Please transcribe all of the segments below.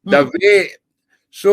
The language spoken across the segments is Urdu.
the way. So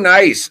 nice.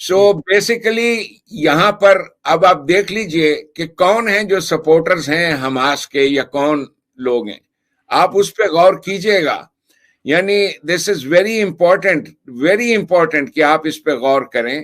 So basically یہاں پر اب آپ دیکھ لیجئے کہ کون ہیں جو سپورٹرز ہیں حماس کے یا کون لوگ ہیں, آپ اس پہ غور کیجئے گا. یعنی دس از ویری امپورٹنٹ کہ آپ اس پہ غور کریں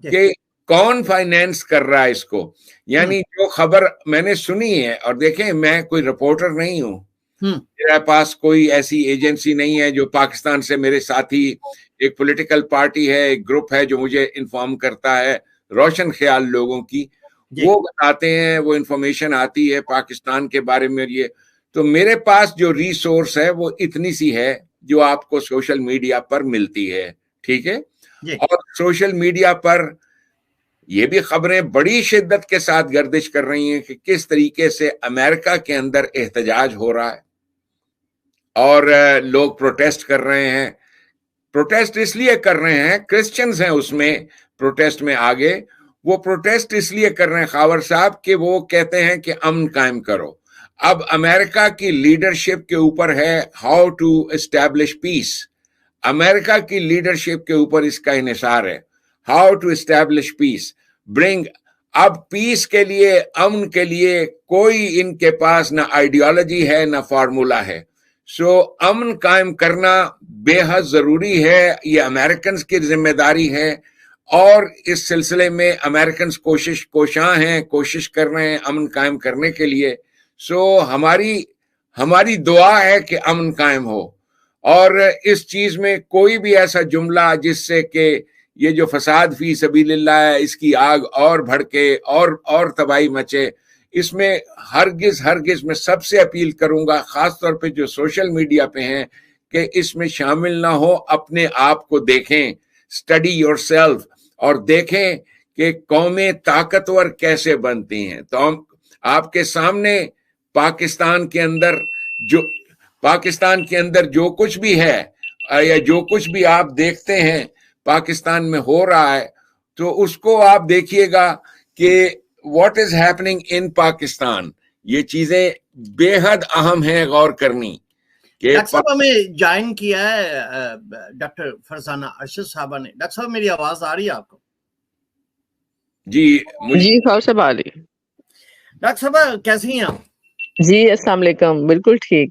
کہ کون فائنینس کر رہا ہے اس کو. یعنی جو خبر میں نے سنی ہے, اور دیکھیں میں کوئی رپورٹر نہیں ہوں, میرے پاس کوئی ایسی ایجنسی نہیں ہے جو پاکستان سے میرے ساتھی ایک پولیٹیکل پارٹی ہے, ایک گروپ ہے جو مجھے انفارم کرتا ہے, روشن خیال لوگوں کی, وہ بتاتے ہیں, وہ انفارمیشن آتی ہے پاکستان کے بارے میں. یہ تو میرے پاس جو ریسورس ہے وہ اتنی سی ہے جو آپ کو سوشل میڈیا پر ملتی ہے, ٹھیک ہے. اور سوشل میڈیا پر یہ بھی خبریں بڑی شدت کے ساتھ گردش کر رہی ہیں کہ کس طریقے سے امریکہ کے اندر احتجاج ہو رہا ہے اور لوگ پروٹیسٹ کر رہے ہیں. پروٹیسٹ اس لیے کر رہے ہیں, کرسچنز ہیں اس میں پروٹیسٹ میں آگے, وہ پروٹیسٹ اس لیے کر رہے ہیں خاور صاحب کہ وہ کہتے ہیں کہ امن قائم کرو. اب امریکہ کی لیڈرشپ کے اوپر ہے ہاؤ ٹو اسٹیبلش پیس. امریکہ کی لیڈرشپ کے اوپر اس کا انحصار ہے, ہاؤ ٹو اسٹیبلش پیس, برنگ. اب پیس کے لیے, امن کے لیے کوئی ان کے پاس نہ آئیڈیالوجی ہے نہ فارمولا ہے. سو امن قائم کرنا بے حد ضروری ہے, یہ امریکنز کی ذمہ داری ہے, اور اس سلسلے میں امریکنز کوشاں ہیں, کوشش کر رہے ہیں امن قائم کرنے کے لیے. سو ہماری دعا ہے کہ امن قائم ہو, اور اس چیز میں کوئی بھی ایسا جملہ جس سے کہ یہ جو فساد فی سبیل اللہ ہے اس کی آگ اور بھڑکے اور تباہی مچے, اس میں ہرگز میں سب سے اپیل کروں گا, خاص طور پہ جو سوشل میڈیا پہ ہیں, کہ اس میں شامل نہ ہو. اپنے آپ کو دیکھیں, اسٹڈی یور سیلف, اور دیکھیں کہ قومیں طاقتور کیسے بنتی ہیں. تو آپ کے سامنے پاکستان کے اندر جو کچھ بھی ہے یا جو کچھ بھی آپ دیکھتے ہیں پاکستان میں ہو رہا ہے, تو اس کو آپ دیکھیے گا کہ what is happening in Pakistan. یہ چیزیں بے حد اہم ہیں غور کرنی. ڈاکٹر صاحب ہمیں جوائن کیا ہے ڈاکٹر فرزانہ ارشد صاحبہ نے. ڈاکٹر صاحب میری آواز آ رہی ہے آپ کو؟ جی خاص صاحب آ رہی. ڈاکٹر صاحب کیسی ہیں آپ؟ جی السلام علیکم, بالکل ٹھیک.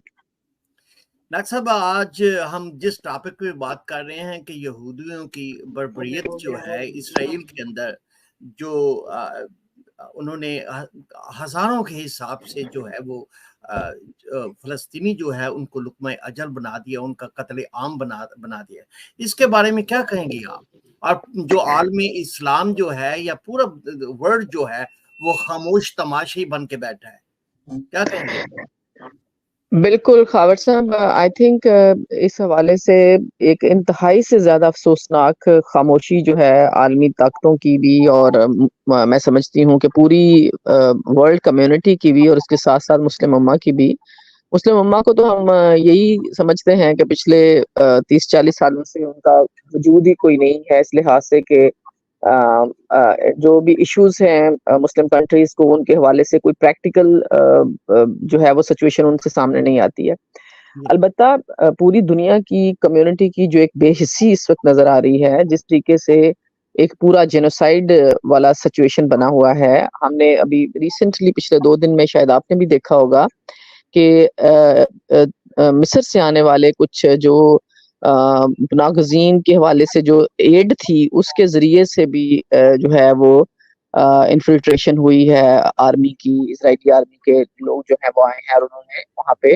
ڈاکٹر صاحب آج ہم جس ٹاپک پہ بات کر رہے ہیں کہ یہودیوں کی بربریت جو ہے اسرائیل کے اندر, جو انہوں نے ہزاروں کے حساب سے جو ہے وہ فلسطینی جو ہے ان کو لقمہ اجل بنا دیا, ان کا قتل عام بنا دیا. اس کے بارے میں کیا کہیں گے آپ؟ اور جو عالمی اسلام جو ہے یا پورا ورلڈ جو ہے وہ خاموش تماشی بن کے بیٹھا ہے, کیا کہیں گے؟ بالکل خاور صاحب, آئی تھنک اس حوالے سے ایک انتہائی سے زیادہ افسوسناک خاموشی جو ہے عالمی طاقتوں کی بھی, اور میں سمجھتی ہوں کہ پوری ورلڈ کمیونٹی کی بھی, اور اس کے ساتھ ساتھ مسلم امہ کی بھی. مسلم امہ کو تو ہم یہی سمجھتے ہیں کہ پچھلے 30-40 سالوں سے ان کا وجود ہی کوئی نہیں ہے, اس لحاظ سے کہ جو بھی ایشوز ہیں مسلم کنٹریز کو, ان کے حوالے سے کوئی پریکٹیکل جو ہے وہ سچویشن ان سے سامنے نہیں آتی ہے. البتہ پوری دنیا کی کمیونٹی کی جو ایک بے حسی اس وقت نظر آ رہی ہے, جس طریقے سے ایک پورا جینوسائیڈ والا سچویشن بنا ہوا ہے. ہم نے ابھی ریسنٹلی پچھلے 2 دن میں شاید آپ نے بھی دیکھا ہوگا کہ مصر سے آنے والے کچھ جو ناگزین کے حوالے سے جو ایڈ تھی, اس کے ذریعے سے بھی جو ہے وہ انفلٹریشن ہوئی ہے آرمی کی, اسرائیلی آرمی کے لوگ جو ہیں وہ آئے ہیں اور انہوں نے وہاں پہ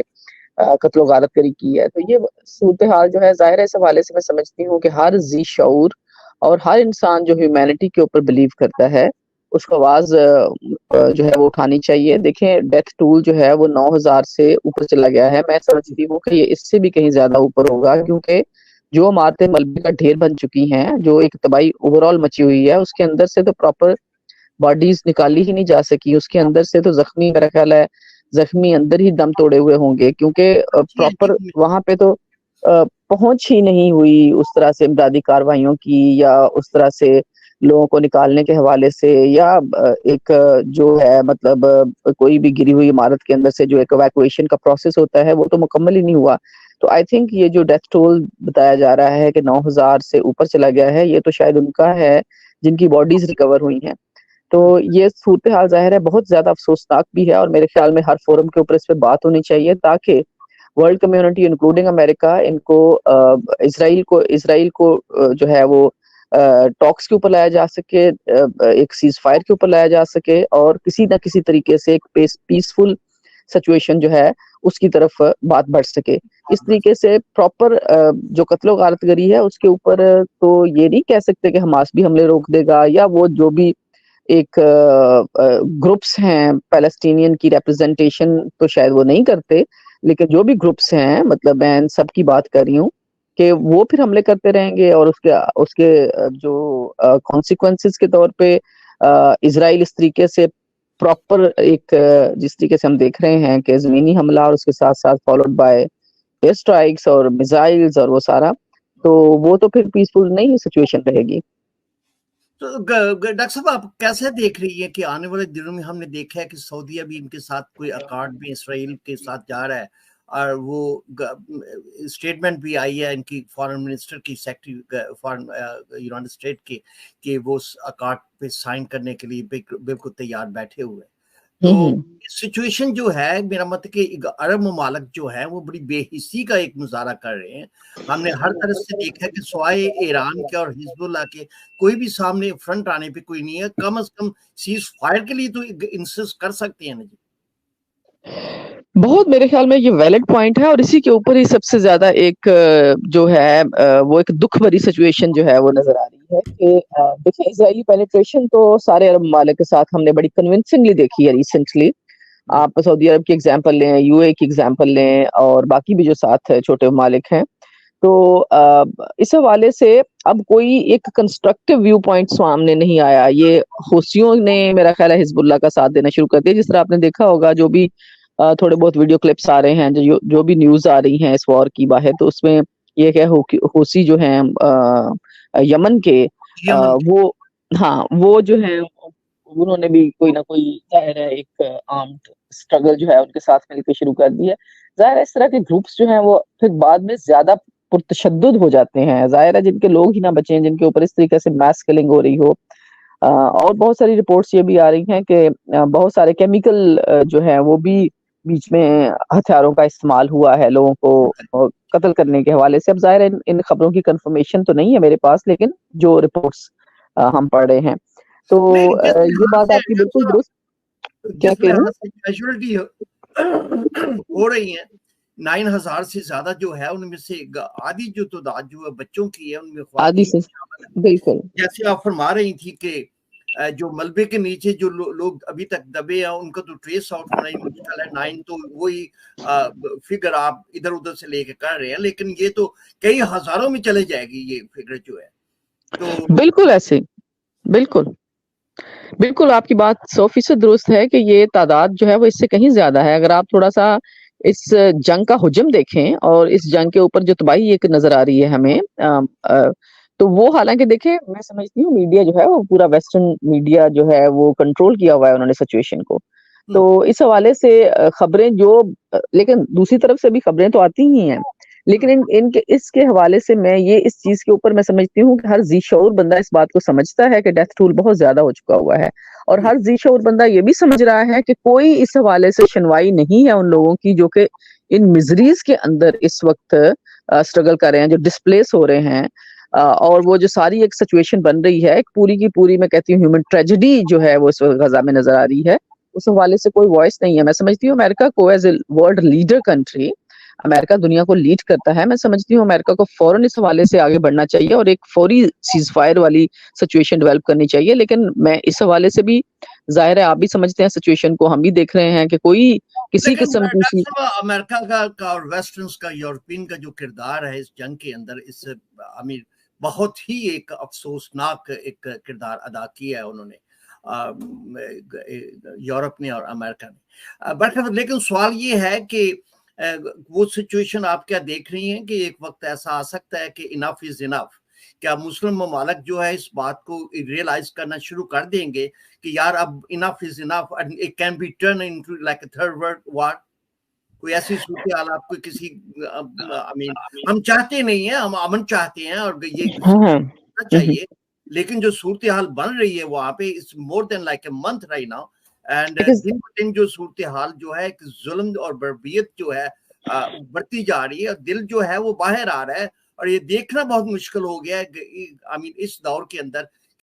قتل و غارت گری کی ہے. تو یہ صورتحال جو ہے ظاہر ہے اس حوالے سے میں سمجھتی ہوں کہ ہر ذی شعور اور ہر انسان جو ہیومینٹی کے اوپر بلیو کرتا ہے اس کو آواز جو ہے وہ اٹھانی چاہیے. دیکھیں ڈیتھ ٹول جو ہے وہ 9000 سے اوپر چلا گیا ہے. میں سمجھتی ہوں کہ یہ اس سے بھی کہیں زیادہ اوپر ہوگا, کیونکہ جو عمارتیں ملبے کا ڈھیر بن چکی ہیں, جو ایک تباہی اوور آل مچی ہوئی ہے, اس کے اندر سے تو پراپر باڈیز نکالی ہی نہیں جا سکی. اس کے اندر سے تو زخمی, میرا خیال ہے زخمی اندر ہی دم توڑے ہوئے ہوں گے, کیونکہ پراپر وہاں پہ تو پہنچ ہی نہیں ہوئی اس طرح سے امدادی کارروائیوں کی, یا اس طرح سے لوگوں کو نکالنے کے حوالے سے, یا ایک جو ہے مطلب کوئی بھی گری ہوئی عمارت کے اندر سے جو ایک ایویکویشن کا پروسیس ہوتا ہے وہ تو مکمل ہی نہیں ہوا. تو آئی تھنک یہ جو ڈیتھ ٹول بتایا جا رہا ہے کہ 9000 سے اوپر چلا گیا ہے, یہ تو شاید ان کا ہے جن کی باڈیز ریکور ہوئی ہیں. تو یہ صورتحال ظاہر ہے بہت زیادہ افسوسناک بھی ہے, اور میرے خیال میں ہر فورم کے اوپر اس پہ بات ہونی چاہیے تاکہ ورلڈ کمیونٹی انکلوڈنگ امریکہ ان کو اسرائیل کو جو ہے وہ ٹاکس کے اوپر لایا جا سکے, ایک سیز فائر کے اوپر لایا جا سکے, اور کسی نہ کسی طریقے سے ایک پیسفل سچویشن جو ہے اس کی طرف بات بڑھ سکے. اس طریقے سے پراپر جو قتل و غارت گری ہے اس کے اوپر تو یہ نہیں کہہ سکتے کہ حماس بھی حملے روک دے گا, یا وہ جو بھی ایک گروپس ہیں پیلسٹینین کی ریپرزنٹیشن تو شاید وہ نہیں کرتے, لیکن جو بھی گروپس ہیں مطلب میں ان سب کی بات کر رہی ہوں کہ وہ پھر حملے کرتے رہیں گے, اور اس کے جو کانسیکوینسز کے طور پہ اسرائیل اس طریقے سے پراپر ایک جس طریقے سے ہم دیکھ رہے ہیں کہ زمینی حملہ اور اس کے ساتھ ساتھ فالوڈ بائی ایئر اسٹرائکس اور میزائلز اور وہ سارا, تو وہ تو پھر پیسفل نہیں سچویشن رہے گی. تو ڈاکٹر صاحب آپ کیسے دیکھ رہی ہے کہ آنے والے دنوں میں ہم نے دیکھا ہے کہ سعودیہ بھی ان کے ساتھ کوئی اکارڈ میں اسرائیل کے ساتھ جا رہا ہے, اور وہ اسٹیٹمنٹ بھی آئی ہے ان کی فارن منسٹر کی, سیکرٹری فارن یونائٹڈ اسٹیٹ کی, کہ وہ اکارڈ پہ سائن کرنے کے لیے بالکل تیار بیٹھے ہوئے. تو سچویشن جو ہے میرا مطلب کہ عرب ممالک جو ہے وہ بڑی بے حسی کا ایک مظاہرہ کر رہے ہیں. ہم نے ہر طرف سے دیکھا کہ سوائے ایران کے اور حزب اللہ کے کوئی بھی سامنے فرنٹ آنے پہ کوئی نہیں ہے. کم از کم سیز فائر کے لیے تو انسسٹ کر سکتے ہیں نا جی. بہت میرے خیال میں یہ ویلڈ پوائنٹ ہے, اور اسی کے اوپر ہی سب سے زیادہ ایک جو ہے وہ ایک دکھ بھری سچویشن جو ہے وہ نظر آ رہی ہے کہ دیکھیں اسرائیلی پینیٹریشن تو سارے عرب ممالک کے ساتھ ہم نے بڑی کنونسنگلی دیکھی ہے ریسنٹلی. آپ سعودی عرب کی ایگزامپل لیں, یو اے کی ایگزامپل لیں, اور باقی بھی جو ساتھ چھوٹے ممالک ہیں. تو اس حوالے سے اب کوئی ایک کنسٹرکٹیو ویو پوائنٹ سامنے نہیں آیا. یہ حوثیوں نے میرا خیال ہے حزب اللہ کا ساتھ دینا شروع کر دیا. جس طرح آپ نے دیکھا ہوگا جو بھی تھوڑے بہت ویڈیو کلپس آ رہے ہیں, جو بھی نیوز آ رہی ہیں اس وار کی باہر, تو اس میں یہ کہ حوثی جو ہیں یمن کے وہ جو ہیں انہوں نے بھی کوئی نہ کوئی ظاہر ہے ایک آرمڈ اسٹرگل جو ہے ان کے ساتھ مل کے شروع کر دی ہے. ظاہر ہے اس طرح کے گروپس جو ہیں وہ پھر بعد میں زیادہ پرتشدد ہو جاتے ہیں. ظاہر ہے جن کے لوگ ہی نہ بچیں, جن کے اوپر اس طریقے سے میس کلنگ ہو رہی ہو, اور بہت ساری رپورٹس یہ بھی آ رہی ہیں کہ بہت سارے کیمیکل جو ہے وہ بھی بیچ میں ہتھیاروں کا استعمال ہوا ہے لوگوں کو قتل کرنے کے حوالے سے. اب ظاہر ہے ان خبروں کی کنفرمیشن تو نہیں ہے میرے پاس, لیکن جو رپورٹس ہم پڑھ رہے ہیں تو یہ بات آپ کی بالکل درست. جس لحاظ سے کیجوالٹی ہو رہی ہیں 9,000 سے زیادہ جو ہے ان میں سے آدھی جو تعداد جو ہے بچوں کی ہے, ان میں خواتین بالکل جیسے آپ فرما رہی تھی کہ جو ملبے کے نیچے جو لوگ ابھی تک دبے ہیں ان کا تو ٹریس آؤٹ ہونا ہی مشکل ہے. 9 تو وہی فگر آپ ادھر ادھر سے لے کے کر رہے ہیں, لیکن یہ تو کئی ہزاروں میں چلے جائے گی یہ فگر جو ہے. تو بالکل ایسے بالکل آپ کی بات 100% درست ہے کہ یہ تعداد جو ہے وہ اس سے کہیں زیادہ ہے. اگر آپ تھوڑا سا اس جنگ کا حجم دیکھیں اور اس جنگ کے اوپر جو تباہی ایک نظر آ رہی ہے ہمیں, تو وہ حالانکہ دیکھیں میں سمجھتی ہوں میڈیا جو ہے وہ پورا ویسٹرن میڈیا جو ہے وہ کنٹرول کیا ہوا ہے انہوں نے سچویشن کو. تو اس حوالے سے خبریں جو, لیکن دوسری طرف سے بھی خبریں تو آتی ہی ہیں, لیکن ان کے اس کے حوالے سے میں یہ اس چیز کے اوپر میں سمجھتی ہوں کہ ہر ذی شعور بندہ اس بات کو سمجھتا ہے کہ ڈیتھ ٹول بہت زیادہ ہو چکا ہوا ہے, اور ہر ذی شعور بندہ یہ بھی سمجھ رہا ہے کہ کوئی اس حوالے سے شنوائی نہیں ہے ان لوگوں کی جو کہ ان مزریز کے اندر اس وقت اسٹرگل کر رہے ہیں, جو ڈسپلیس ہو رہے ہیں, اور وہ جو ساری ایک سچویشن بن رہی ہے, ایک پوری کی پوری میں کہتی ہوں ہیومن ٹریجڈی جو ہے وہ اس وقت غزہ میں نظر آ رہی ہے. اس حوالے سے کوئی وائس نہیں ہے. میں سمجھتی ہوں امریکہ کو as a world leader country, امریکہ دنیا کو لیڈ کرتا ہے, میں سمجھتی ہوں امریکہ کو فوراً اس حوالے سے آگے بڑھنا چاہیے اور ایک فوری سیز فائر والی سچویشن ڈیولپ کرنی چاہیے. لیکن میں اس حوالے سے بھی, ظاہر ہے آپ بھی سمجھتے ہیں سچویشن کو, ہم بھی دیکھ رہے ہیں کہ کوئی کسی قسم کی امریکہ کا اور ویسٹرنز کا, یورپین کا جو کردار ہے اس جنگ کے اندر, اس بہت ہی ایک افسوسناک ایک کردار ادا کیا ہے انہوں نے, یورپ نے اور امریکہ نے. لیکن سوال یہ ہے کہ وہ سچویشن آپ کیا دیکھ رہی ہیں کہ ایک وقت ایسا آ سکتا ہے کہ انف از انف, کیا مسلم ممالک جو ہے اس بات کو ریئلائز کرنا شروع کر دیں گے کہ یار اب enough is enough, it can be turn into like a third world war. کوئی ایسی صورتحال آپ کو کسی ہم چاہتے نہیں ہیں, ہم امن چاہتے ہیں اور یہ چاہیے, لیکن جو صورتحال بن رہی ہے وہاں پہ اس more than like a month right now and دن ب دن جو صورتحال جو ہے ایک ظلم اور بربریت جو ہے بڑھتی جا رہی ہے اور دل جو ہے وہ باہر آ رہا ہے اور یہ دیکھنا بہت مشکل ہو گیا ہے اس دور کے اندر